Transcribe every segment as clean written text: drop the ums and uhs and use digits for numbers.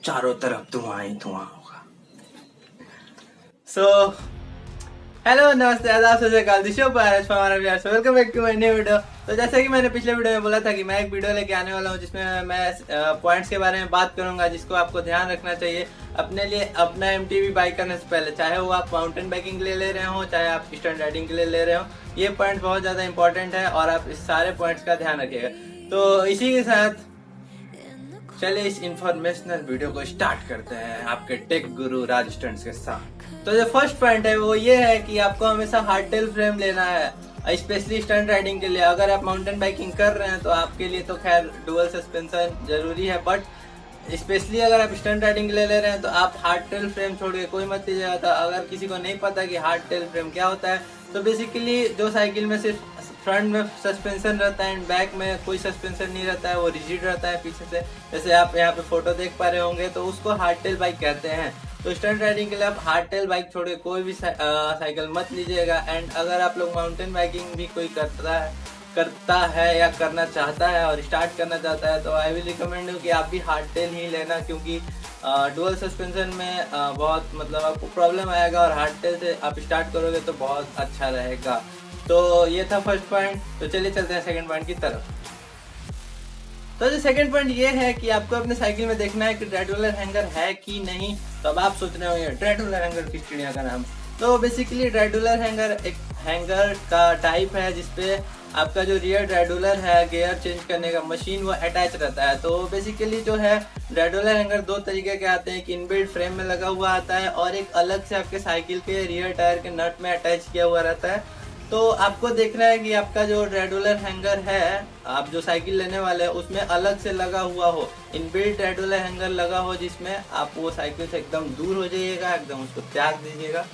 चारों तरफ धुआं ही धुआं होगा। सो हेलो, नमस्ते, आदाब, सत श्री अकाल, दिस इज हमारा Vyas, welcome back to my new video. तो जैसे कि मैंने पिछले वीडियो में बोला था कि मैं एक वीडियो लेके आने वाला हूँ जिसमें मैं पॉइंट्स के बारे में बात करूंगा जिसको आपको ध्यान रखना चाहिए अपने लिए अपना एमटीबी बाइक करने से पहले, चाहे वो आप माउंटेन बाइकिंग के लिए ले रहे हो, चाहे आप स्टंट राइडिंग के लिए ले रहे हो। ये पॉइंट बहुत ज़्यादा इंपॉर्टेंट है और आप इस सारे पॉइंट्स का ध्यान रखिएगा। तो इसी के साथ चलिए इस इंफॉर्मेशनल वीडियो को स्टार्ट करते हैं आपके टेक गुरु राज स्टंट्स के साथ। तो जो फर्स्ट पॉइंट है वो ये है कि आपको हमेशा हार्डटेल फ्रेम लेना है, स्पेशली स्टंट राइडिंग के लिए। अगर आप माउंटेन बाइकिंग कर रहे हैं तो आपके लिए तो खैर डुअल सस्पेंशन जरूरी है, बट स्पेशली अगर आप स्टंट राइडिंग के लिए ले रहे हैं तो आप हार्डटेल फ्रेम छोड़ के कोई मत लीजिएगा। तो अगर किसी को नहीं पता कि हार्डटेल फ्रेम क्या होता है, तो बेसिकली जो साइकिल में सिर्फ फ्रंट में सस्पेंशन रहता है एंड बैक में कोई सस्पेंशन नहीं रहता है, वो रिजिड रहता है पीछे से, जैसे आप यहाँ पे फोटो देख पा रहे होंगे, तो उसको हार्डटेल बाइक कहते हैं। तो स्टंट राइडिंग के लिए आप हार्डटेल बाइक छोड़ के कोई भी साइकिल मत लीजिएगा। एंड अगर आप लोग माउंटेन बाइकिंग भी कोई करता है या करना चाहता है और स्टार्ट करना चाहता है, तो आई विल रिकमेंड यू कि आप भी हार्डटेल ही लेना, क्योंकि डुअल सस्पेंशन में बहुत मतलब आपको प्रॉब्लम आएगा और हार्डटेल से आप स्टार्ट करोगे तो बहुत अच्छा रहेगा। तो ये था फर्स्ट पॉइंट। तो चलिए चलते हैं सेकंड पॉइंट की तरफ। तो जो सेकंड पॉइंट ये है कि आपको अपने साइकिल में देखना है कि ड्राइडुलर हैंगर है कि नहीं। तो अब आप सोच रहे होंगे ड्राइडुलर हैंगर किस चिड़िया का नाम। तो बेसिकली ड्राइडुलर हैंगर एक हैंगर का टाइप है जिसपे आपका जो रियर ड्राइडुलर है गियर चेंज करने का मशीन वो अटैच रहता है। तो बेसिकली जो है ड्राइडुलर हैंगर दो तरीके के आते हैं, कि इनबिल्ट फ्रेम में लगा हुआ आता है और एक अलग से आपके साइकिल के रियर टायर के नट में अटैच किया हुआ रहता है। तो आपको देखना है कि आपका जो ड्राइडुलर हैंगर है, आप जो साइकिल लेने वाले हैं उसमें अलग से लगा हुआ हो, इनबिल्ट ड्राइडुलर हैंगर लगा हो, जिसमें आप वो साइकिल से एकदम दूर हो जाइएगा, एकदम उसको त्याग दीजिएगा।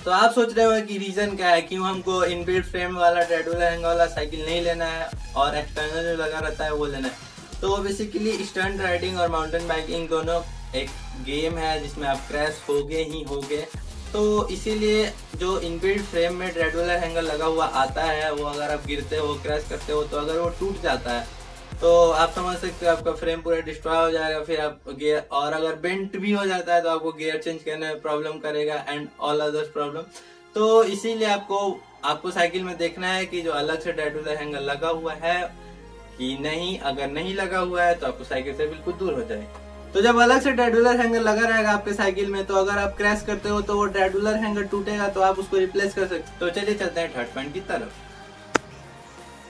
तो आप सोच रहे हो कि रीजन क्या है, क्यों हमको इनबिल्ट फ्रेम वाला ड्राइडुलर हैंगर वाला साइकिल नहीं लेना है और एक्सटर्नल जो लगा रहता है वो लेना है। तो बेसिकली स्टंट राइडिंग और माउंटेन बाइकिंग दोनों एक गेम है जिसमें आप क्रैश होगे ही होगे। तो इसीलिए जो इनबिल्ट फ्रेम में ड्राइडुलर हैंगर लगा हुआ आता है, वो अगर आप गिरते हो क्रैश करते हो तो अगर वो टूट जाता है तो आप समझ सकते हो आपका फ्रेम पूरा डिस्ट्रॉय हो जाएगा। फिर आप गियर, और अगर बेंट भी हो जाता है तो आपको गियर चेंज करने में प्रॉब्लम करेगा एंड ऑल अदर्स प्रॉब्लम। तो इसीलिए आपको साइकिल में देखना है कि जो अलग से ड्राइडुलर हैंगर लगा हुआ है कि नहीं। अगर नहीं लगा हुआ है तो आपको साइकिल से बिल्कुल दूर हो जाए। तो जब अलग से ड्राइडुलर हैंगर लगा रहेगा आपके साइकिल में, तो अगर आप क्रैश करते हो तो वो ड्राइडुलर हैंगर टूटेगा, तो आप उसको रिप्लेस कर सकते हो। तो चलिए चलते हैं थर्ड पॉइंट की तरफ।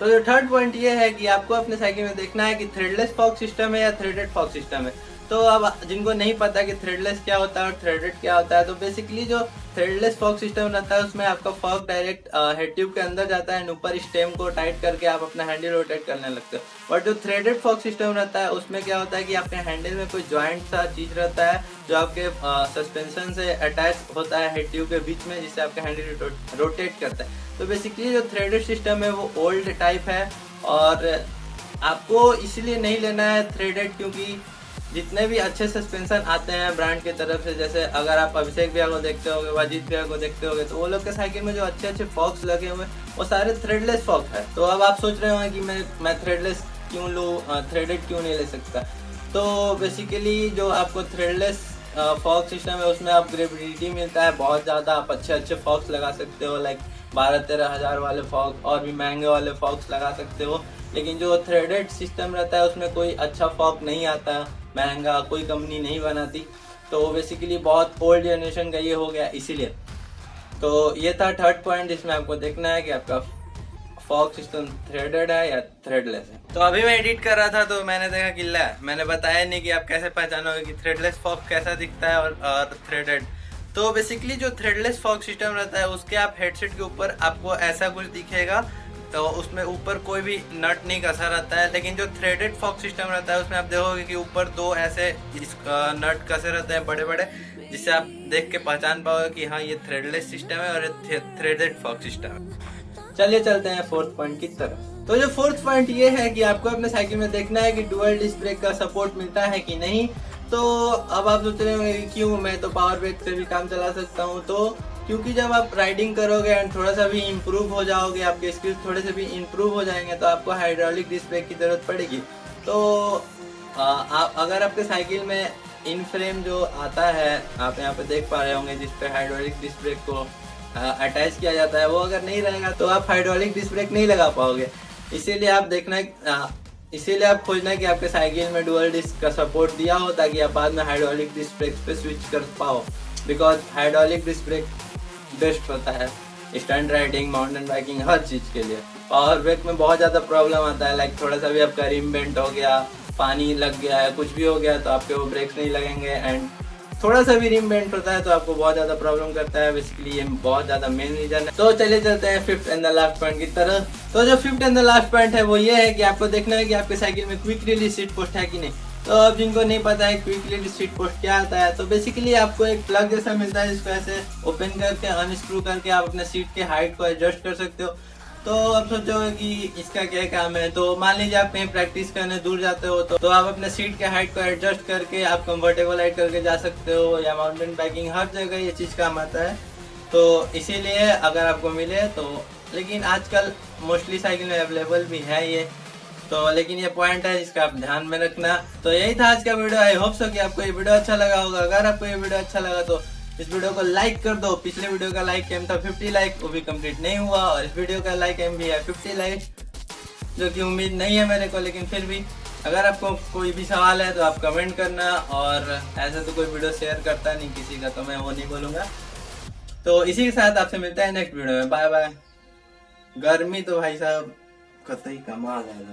तो जो थर्ड पॉइंट ये है कि आपको अपने साइकिल में देखना है कि थ्रेडलेस फॉक सिस्टम है या थ्रेडेड फॉक सिस्टम है। तो अब जिनको नहीं पता कि थ्रेडलेस क्या होता है और थ्रेडेड क्या होता है, तो बेसिकली जो थ्रेडलेस फॉक सिस्टम रहता है उसमें आपका फॉक डायरेक्ट हेड ट्यूब के अंदर जाता है एंड ऊपर स्टेम को टाइट करके आप अपना हैंडल रोटेट करने लगते हो। और जो थ्रेडेड फॉक सिस्टम रहता है उसमें क्या होता है कि आपके हैंडल में कोई जॉइंट सा चीज रहता है जो आपके सस्पेंशन से अटैच होता है हेड ट्यूब के बीच में, जिससे आपका हैंडल रोटेट करता है। तो बेसिकली जो थ्रेडेड सिस्टम है वो ओल्ड टाइप है और आपको इसलिए नहीं लेना है थ्रेडेड, क्योंकि जितने भी अच्छे सस्पेंशन आते हैं ब्रांड की तरफ से, जैसे अगर आप अभिषेक भैया को देखते होगे, वाजिद भैया को देखते होगे, तो वो लोग के साइकिल में जो अच्छे अच्छे फॉक्स लगे हुए वो सारे थ्रेडलेस फॉक्स है। तो अब आप सोच रहे होंगे कि मैं थ्रेडलेस क्यों लूँ, थ्रेडेड क्यों नहीं ले सकता। तो बेसिकली जो आपको थ्रेडलेस फॉक्स सिस्टम है उसमें आप ग्रेविटी मिलता है बहुत ज़्यादा, आप अच्छे अच्छे फॉक्स लगा सकते हो, लाइक 12-13 हज़ार वाले फॉक्स और भी महंगे वाले फॉक्स लगा सकते हो। लेकिन जो थ्रेडेड सिस्टम रहता है उसमें कोई अच्छा फॉक नहीं आता, महंगा कोई कंपनी नहीं बनाती। तो बेसिकली बहुत ओल्ड जनरेशन का ये हो गया इसीलिए। तो ये था थर्ड पॉइंट जिसमें आपको देखना है कि आपका फॉक सिस्टम थ्रेडेड है या थ्रेडलेस है। तो अभी मैं एडिट कर रहा था तो मैंने देखा कि मैंने बताया नहीं कि आप कैसे पहचानोगे कि थ्रेडलेस फॉक कैसा दिखता है और थ्रेडेड। तो बेसिकली जो थ्रेडलेस फॉक सिस्टम रहता है उसके आप हेडसेट के ऊपर आपको ऐसा कुछ दिखेगा, तो उसमें ऊपर कोई भी नट नहीं कसा रहता है। लेकिन जो थ्रेडेड फॉक सिस्टम रहता है उसमें आप देखोगे कि ऊपर दो ऐसे नट कसे रहते हैं बड़े बड़े, जिससे आप देख के पहचान पाओगे कि हाँ ये थ्रेडलेस सिस्टम है और ये थ्रेडेड फॉक सिस्टम है। चलिए चलते हैं फोर्थ पॉइंट की तरफ। तो जो फोर्थ पॉइंट ये है कि आपको अपने साइकिल में देखना है कि डुअल डिस्क ब्रेक का सपोर्ट मिलता है कि नहीं। तो अब आप सोच रहे होंगे क्यों, मैं तो पावर ब्रेक से भी काम चला सकता हूँ। तो क्योंकि जब आप राइडिंग करोगे एंड थोड़ा सा भी इम्प्रूव हो जाओगे, आपके स्किल्स थोड़े से भी इम्प्रूव हो जाएंगे, तो आपको हाइड्रोलिक डिस्क ब्रेक की ज़रूरत पड़ेगी। तो आप अगर आपके साइकिल में इन फ्रेम जो आता है आप यहाँ पे देख पा रहे होंगे, जिस पे हाइड्रोलिक डिस्क ब्रेक को अटैच किया जाता है, वो अगर नहीं रहेगा तो आप हाइड्रोलिक डिस्क ब्रेक नहीं लगा पाओगे। इसीलिए आप इसीलिए आप खोजना है कि आपके साइकिल में डुअल डिस्क का सपोर्ट दिया हो, ताकि आप बाद में हाइड्रोलिक डिस्क ब्रेक पे स्विच कर पाओ। Because hydraulic disc brake best होता है स्टंट राइडिंग, माउंटेन बाइकिंग, हर चीज़ के लिए। पावर ब्रेक में बहुत ज़्यादा प्रॉब्लम आता है, लाइक थोड़ा सा भी आपका रिम बेंट हो गया, पानी लग गया है, कुछ भी हो गया तो आपके वो ब्रेक्स नहीं लगेंगे। एंड थोड़ा सा भी रिम बेंट होता है तो आपको बहुत ज़्यादा प्रॉब्लम करता है। बेसिकली ये बहुत ज़्यादा मेन रीजन है। तो चलिए चलते हैं fifth and the last point की तरफ। तो जो fifth and the last point है वो ये है कि आपको देखना है कि आपके साइकिल में क्विक रिलीज सीट पोस्ट है कि नहीं। तो अब जिनको नहीं पता है क्विक रिलीज सीट पोस्ट क्या आता है, तो बेसिकली आपको एक प्लग जैसा मिलता है जिसको ऐसे ओपन करके अनस्क्रू करके आप अपने सीट के हाइट को एडजस्ट कर सकते हो। तो अब सोचोगे कि इसका क्या काम है। तो मान लीजिए आप कहीं प्रैक्टिस करने दूर जाते हो तो आप अपने सीट के हाइट को एडजस्ट करके आप कंफर्टेबल हाइट करके जा सकते हो, या माउंटेन बाइकिंग हर जगह ये चीज़ काम आता है। तो इसीलिए अगर आपको मिले तो, लेकिन आजकल मोस्टली साइकिल में अवेलेबल भी है ये तो, लेकिन ये पॉइंट है जिसका आप ध्यान में रखना। तो यही था आज का वीडियो। आई होप सो कि आपको ये वीडियो अच्छा लगा होगा। अगर आपको ये वीडियो अच्छा लगा तो इस वीडियो को लाइक कर दो। पिछले वीडियो का लाइक एम था 50 लाइक, वो भी कंप्लीट नहीं हुआ, और इस वीडियो का लाइक एम भी है 50 लाइक, जो कि उम्मीद नहीं है मेरे को, लेकिन फिर भी अगर आपको कोई भी सवाल है तो आप कमेंट करना। और ऐसे तो कोई वीडियो शेयर करता नहीं किसी का, तो मैं वो नहीं बोलूँगा। तो इसी के साथ आपसे मिलता है नेक्स्ट वीडियो में। Bye bye. गर्मी तो भाई साहब कतई कमाल है।